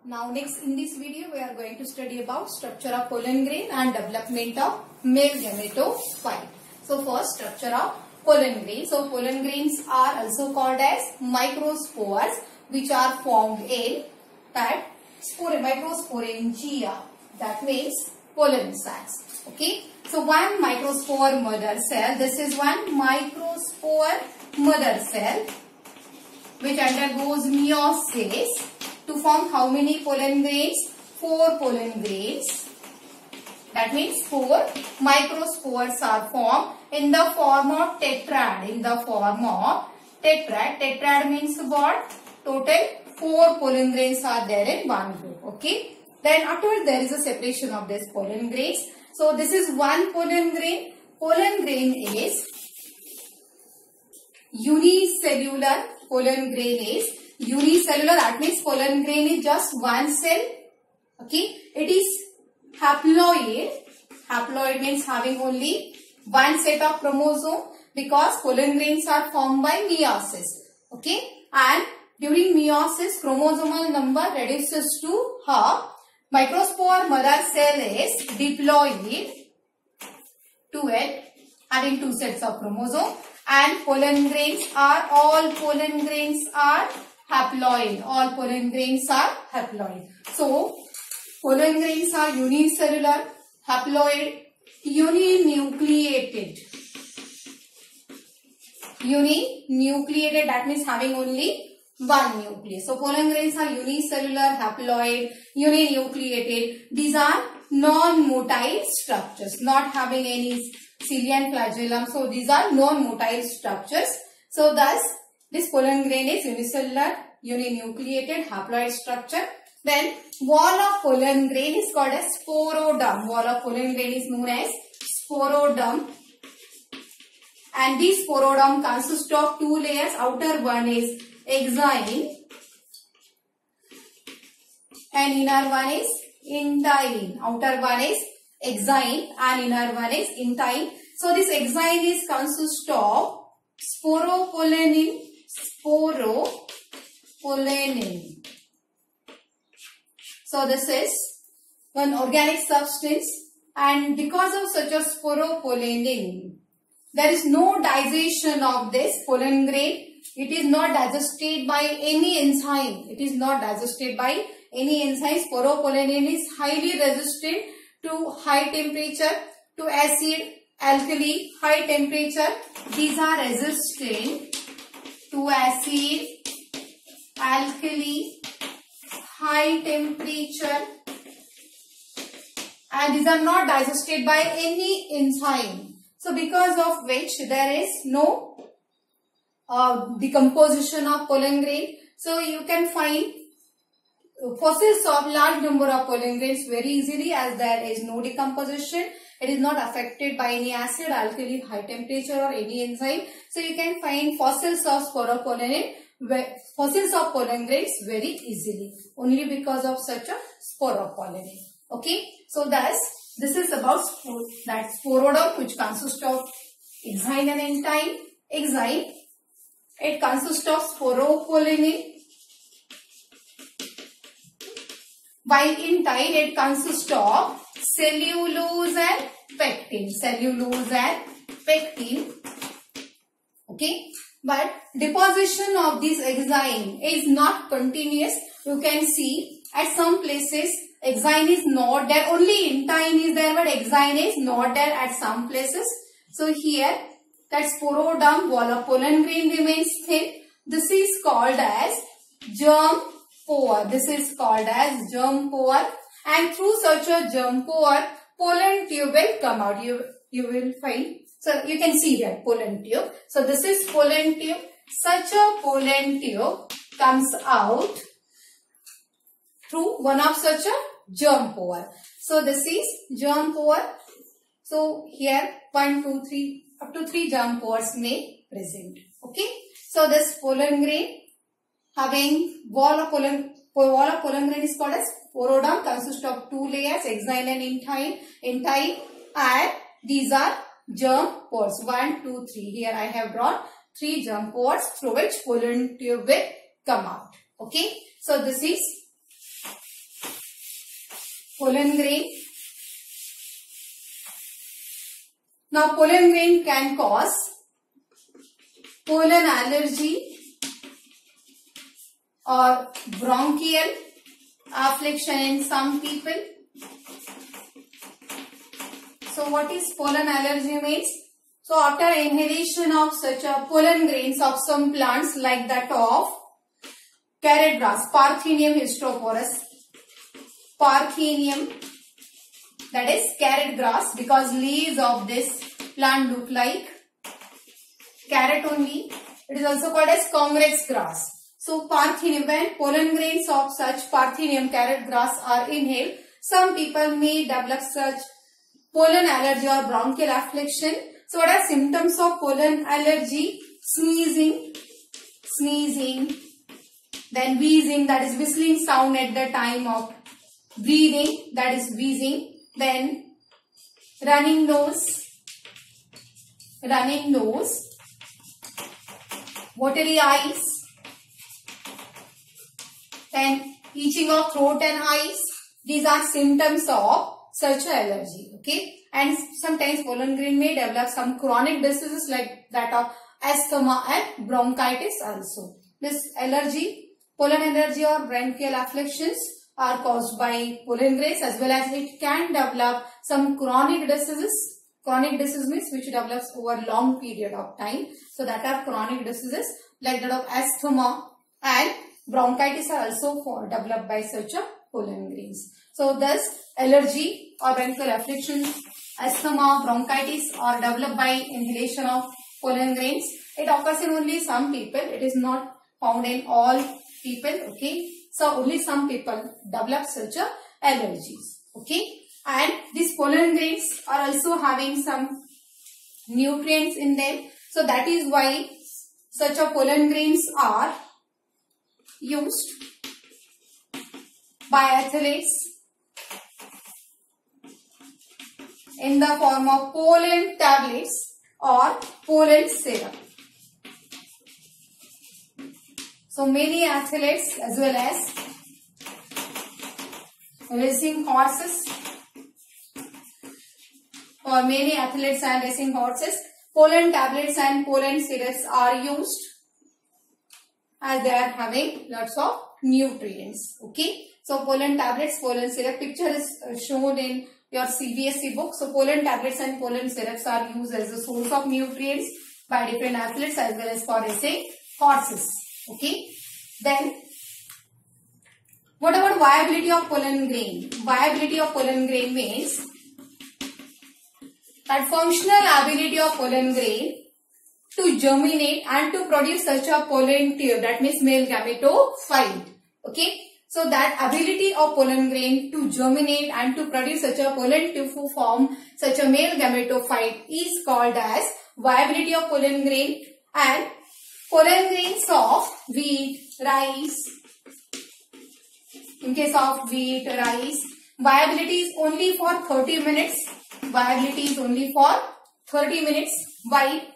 Now next in this video we are going to study about structure of pollen grain and development of male gametophyte. So first, structure of pollen grain. So pollen grains are also called as microspores, which are formed in that microsporangia. That means pollen sacs. Okay. So one microspore mother cell. This is one microspore mother cell which undergoes meiosis to form how many pollen grains? 4 pollen grains. That means 4 microspores are formed in the form of tetrad. In the form of tetrad. Tetrad means what? Total 4 pollen grains are there in one group. Okay. Then afterwards there is a separation of these pollen grains. So this is one pollen grain. Pollen grain is unicellular. Pollen grain is unicellular. That means pollen grain is just one cell. Okay. It is haploid. Haploid means having only one set of chromosome, because pollen grains are formed by meiosis. Okay. And during meiosis, chromosomal number reduces to half. Microspore mother cell is diploid to it, having 2 sets of chromosome, and pollen grains are haploid. All pollen grains are haploid. So pollen grains are unicellular, haploid, uninucleated. Uninucleated, that means having only one nucleus. So pollen grains are unicellular, haploid, uninucleated. These are non-motile structures, not having any cilia and flagellum. So these are non-motile structures. So thus this pollen grain is unicellular, uninucleated, haploid structure. Then wall of pollen grain is called as sporodome. Wall of pollen grain is known as sporodome. And this sporodome consists of 2 layers. Outer one is exine and inner one is intine. Outer one is exine and inner one is intine. So this exine is consists of sporopollenin. Sporopollenin. So this is one organic substance, and because of such a sporopollenin, there is no digestion of this pollen grain. It is not digested by any enzyme. It is not digested by any enzyme. Sporopollenin is highly resistant to high temperature, to acid, alkali, high temperature. These are resistant to acid, alkali, high temperature, and these are not digested by any enzyme. So because of which there is no decomposition of pollen grain. So you can find fossils of large number of pollen grains very easily, as there is no decomposition. It is not affected by any acid, alkali, high temperature or any enzyme. So you can find fossils of pollen grains very easily, only because of such a sporopollenin. Okay. So thus this is about that sporodome, which consists of exine and intine. Exine, it consists of sporopollenin, while intine it consists of cellulose and pectin. Cellulose and pectin. Okay. But deposition of this exine is not continuous. You can see at some places exine is not there. Only intine is there, but exine is not there at some places. So here that sporodome wall of pollen grain remains thin. This is called as germ pore. This is called as germ pore. And through such a germ pore, pollen tube will come out. You will find. So you can see here pollen tube. So this is pollen tube. Such a pollen tube comes out through one of such a germ pore. So this is germ pore. So here 1, 2, 3, up to 3 germ pores may present. Okay. So this pollen grain having wall of pollen grain is called as sporodome, consists of 2 layers, exine and intine, and these are germ pores. 1, 2, 3. Here I have drawn 3 germ pores through which pollen tube will come out. Okay. So this is pollen grain. Now pollen grain can cause pollen allergy or bronchial affliction in some people. So what is pollen allergy means? So after inhalation of such a pollen grains of some plants like that of carrot grass, Parthenium hysteroporus, Parthenium, that is carrot grass, because leaves of this plant look like carrot only. It is also called as congress grass. So Parthenium, when pollen grains of such Parthenium carrot grass are inhaled, some people may develop such pollen allergy or bronchial affliction. So what are symptoms of pollen allergy? Sneezing, then wheezing, that is whistling sound at the time of breathing, that is wheezing, then running nose, watery eyes, then itching of throat and eyes. These are symptoms of such allergy. Okay, and sometimes pollen grain may develop some chronic diseases like that of asthma and bronchitis also. This allergy, pollen allergy or bronchial afflictions are caused by pollen grains, as well as it can develop some chronic diseases. Chronic disease means which develops over long period of time. So that are chronic diseases like that of asthma and bronchitis are also developed by such a pollen grains. So thus allergy or bronchial afflictions, asthma, bronchitis are developed by inhalation of pollen grains. It occurs in only some people. It is not found in all people. Okay. So only some people develop such a allergies. Okay. And these pollen grains are also having some nutrients in them. So that is why such a pollen grains are used by athletes in the form of pollen tablets or pollen syrup. So many athletes as well as racing horses, for many athletes and racing horses, pollen tablets and pollen syrups are used as they are having lots of nutrients. Okay. So pollen tablets, pollen syrup, picture is shown in your CBSE book. So pollen tablets and pollen syrups are used as a source of nutrients by different athletes as well as for racing horses. Okay. Then what about viability of pollen grain? Viability of pollen grain means that functional ability of pollen grain to germinate and to produce such a pollen tube, that means male gametophyte. Okay. So that ability of pollen grain to germinate and to produce such a pollen tube to form such a male gametophyte is called as viability of pollen grain. And pollen grains of wheat, rice, in case of wheat, rice, viability is only for 30 minutes. Viability is only for 30 minutes. Why?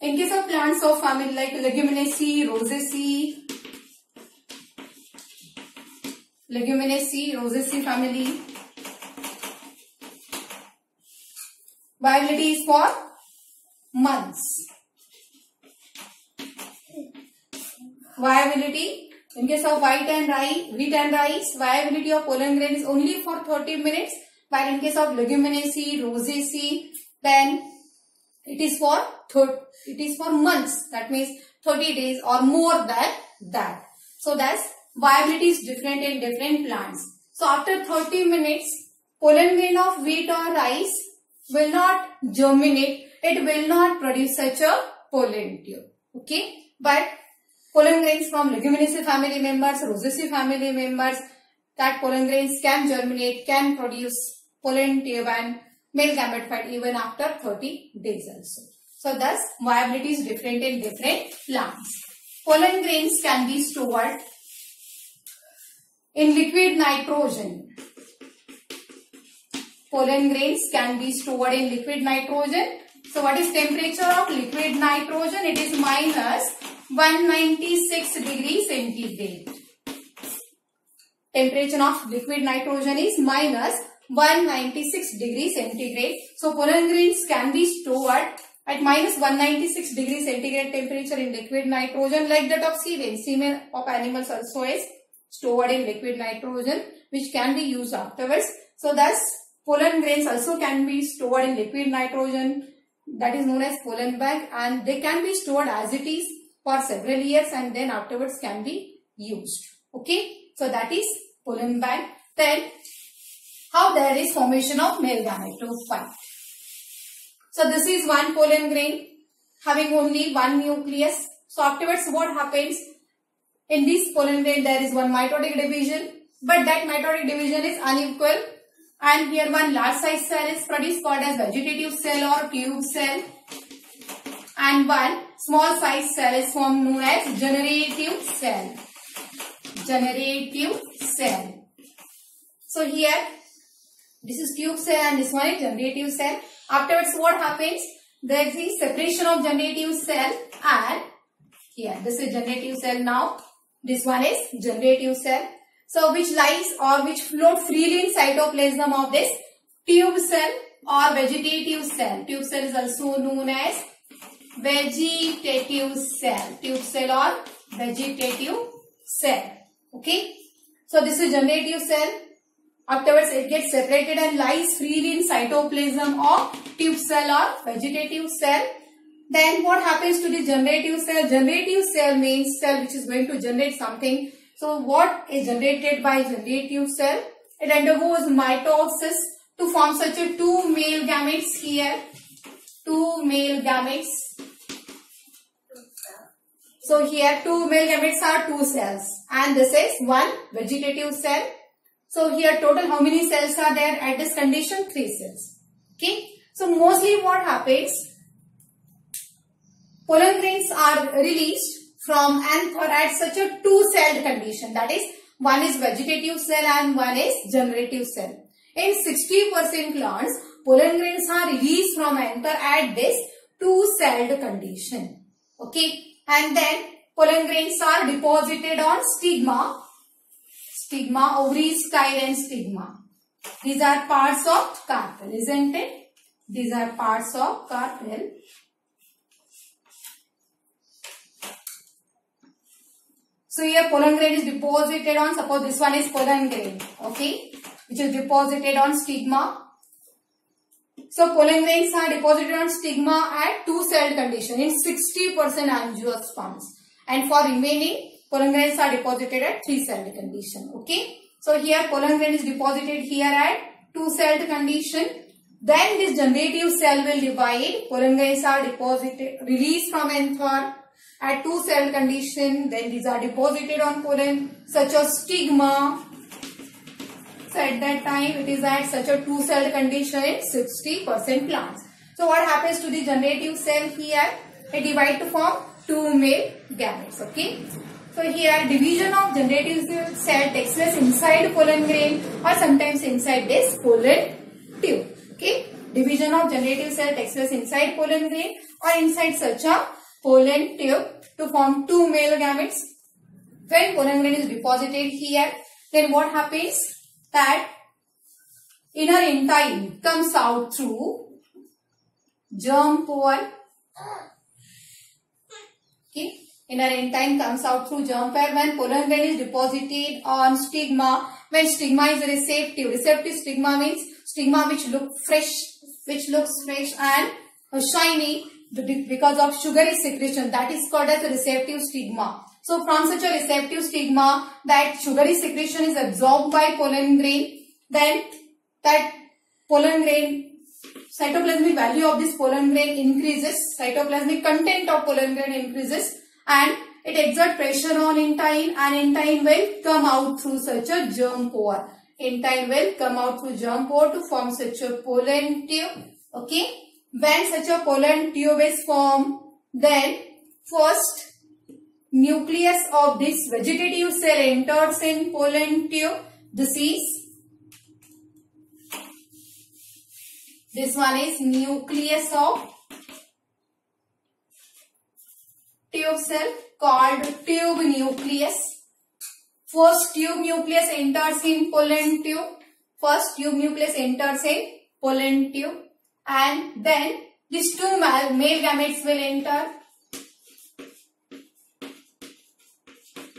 In case of plants of family like Leguminaceae, Rosaceae family, viability is for months. Viability in case of wheat and rice, viability of pollen grain is only for 30 minutes. While in case of Leguminaceae, Rosaceae, then it is for months. That means 30 days or more than that. So thus viability is different in different plants. So after 30 minutes, pollen grain of wheat or rice will not germinate. It will not produce such a pollen tube. Okay. But pollen grains from Leguminaceae family members, Rosaceae family members, that pollen grains can germinate, can produce pollen tube and male gametophyte even after 30 days also. So thus viability is different in different plants. Pollen grains can be stored in liquid nitrogen. Pollen grains can be stored in liquid nitrogen. So what is temperature of liquid nitrogen? It is minus 196 degrees centigrade. Temperature of liquid nitrogen is minus 196 degrees centigrade. So pollen grains can be stored at minus 196 degrees centigrade temperature in liquid nitrogen, like that of semen. Semen of animals also is stored in liquid nitrogen, which can be used afterwards. So thus pollen grains also can be stored in liquid nitrogen, that is known as pollen bag, and they can be stored as it is for several years and then afterwards can be used. Okay, so that is pollen bag. Then how there is formation of male gamete to find. So this is one pollen grain having only one nucleus. So afterwards what happens? In this pollen grain there is one mitotic division, but that mitotic division is unequal, and here one large size cell is produced called as vegetative cell or tube cell, and one small size cell is formed known as generative cell. Generative cell. So here this is tube cell and this one is generative cell. Afterwards what happens? There is separation of generative cell, and here this is generative cell now. This one is generative cell. So which lies or which float freely in cytoplasm of this tube cell or vegetative cell. Tube cell is also known as vegetative cell. Tube cell or vegetative cell. Okay. So this is generative cell. Afterwards it gets separated and lies freely in cytoplasm of tube cell or vegetative cell. Then what happens to the generative cell? Generative cell means cell which is going to generate something. So what is generated by generative cell? It undergoes mitosis to form such a two male gametes here. Two male gametes. So here two male gametes are two cells, and this is one vegetative cell. So here total how many cells are there at this condition? 3 cells. Okay. So mostly what happens? Pollen grains are released from anther at such a two-celled condition. That is, one is vegetative cell and one is generative cell. In 60% plants, pollen grains are released from anther at this two-celled condition. Okay. And then pollen grains are deposited on stigma. Stigma, ovary, style and stigma. These are parts of carpel, isn't it? These are parts of carpel. So here pollen grain is deposited on, suppose this one is pollen grain, okay, which is deposited on stigma. So pollen grains are deposited on stigma at two-celled condition in 60% angiosperms, and for remaining pollen grains are deposited at three-celled condition. Okay. So here pollen grain is deposited here at two-celled condition. Then this generative cell will divide. Pollen grains are deposited, released from anther at two-celled condition. Then these are deposited on pollen such as stigma. So at that time it is at such a two-celled condition in 60% plants. So what happens to the generative cell here? It divides to form two male gametes. Okay. So here division of generative cell takes place inside pollen grain or sometimes inside this pollen tube. Okay. Division of generative cell takes place inside pollen grain or inside such a pollen tube to form two male gametes. When pollen grain is deposited here, then what happens? That inner intine comes out through germ pore. Okay. Inner intine comes out through germ pore when pollen grain is deposited on stigma. When stigma is receptive. Receptive stigma means stigma which looks fresh and shiny because of sugary secretion. That is called as a receptive stigma. So from such a receptive stigma, that sugary secretion is absorbed by pollen grain. Then that pollen grain, cytoplasmic value of this pollen grain increases. Cytoplasmic content of pollen grain increases. And it exerts pressure on intine, and intine will come out through such a germ pore. Intine will come out through germ pore to form such a pollen tube. Okay. When such a pollen tube is formed, then first nucleus of this vegetative cell enters in pollen tube. This one is nucleus of tube cell called tube nucleus. First tube nucleus enters in pollen tube. first tube nucleus enters in pollen tube, and then these two male gametes will enter.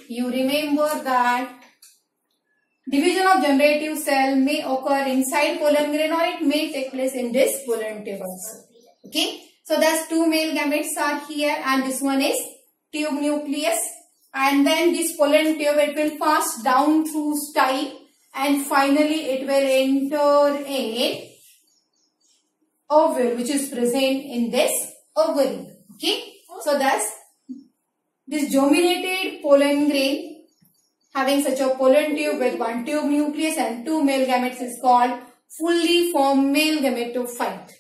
You remember that division of generative cell may occur inside pollen grain, or it may take place in this pollen tube also. Okay. So thus two male gametes are here, and this one is tube nucleus, and then this pollen tube, it will pass down through style, and finally it will enter in ovule, which is present in this ovary. Okay. So thus this germinated pollen grain having such a pollen tube with one tube nucleus and two male gametes is called fully formed male gametophyte.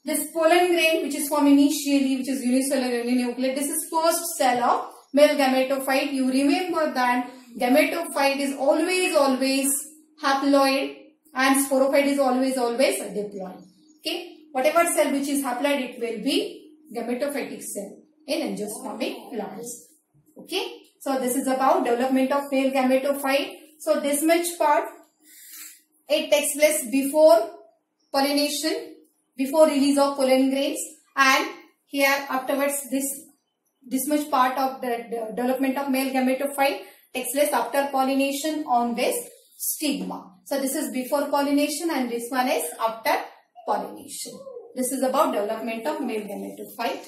This pollen grain, which is formed initially, which is unicellular uninucleate, this is first cell of male gametophyte. You remember that gametophyte is always haploid and sporophyte is always diploid. Okay, whatever cell which is haploid, it will be gametophytic cell in angiospermic plants. Okay, so this is about development of male gametophyte. So this much part, it takes place before pollination, before release of pollen grains, and here afterwards this much part of the development of male gametophyte takes place after pollination on this stigma. So this is before pollination and this one is after pollination. This is about development of male gametophyte.